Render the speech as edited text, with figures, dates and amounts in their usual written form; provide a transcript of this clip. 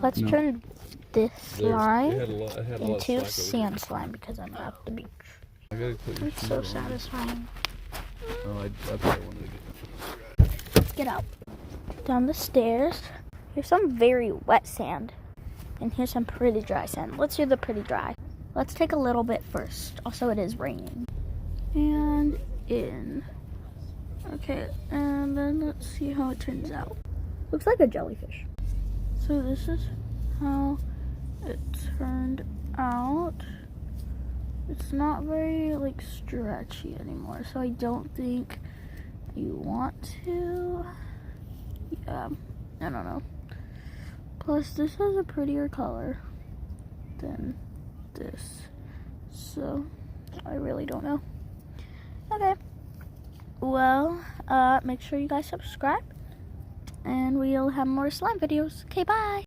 Let's turn this slime It had a lot of into slack sand slime because I'm at the beach. I gotta put your It's shoes so on. satisfying. Oh, I probably wanted to get Get out. Down the stairs. Here's some very wet sand. And here's some pretty dry sand. Let's do the pretty dry. Let's take a little bit first. Also, it is raining. And in. Okay, and then let's see how it turns out. Looks like a jellyfish. So this is how it turned out. It's not very like stretchy anymore, so I don't think you want to. Yeah, I don't know. Plus, this has a prettier color than this, so I really don't know. Okay, well, make sure you guys subscribe, and we'll have more slime videos. Okay, bye!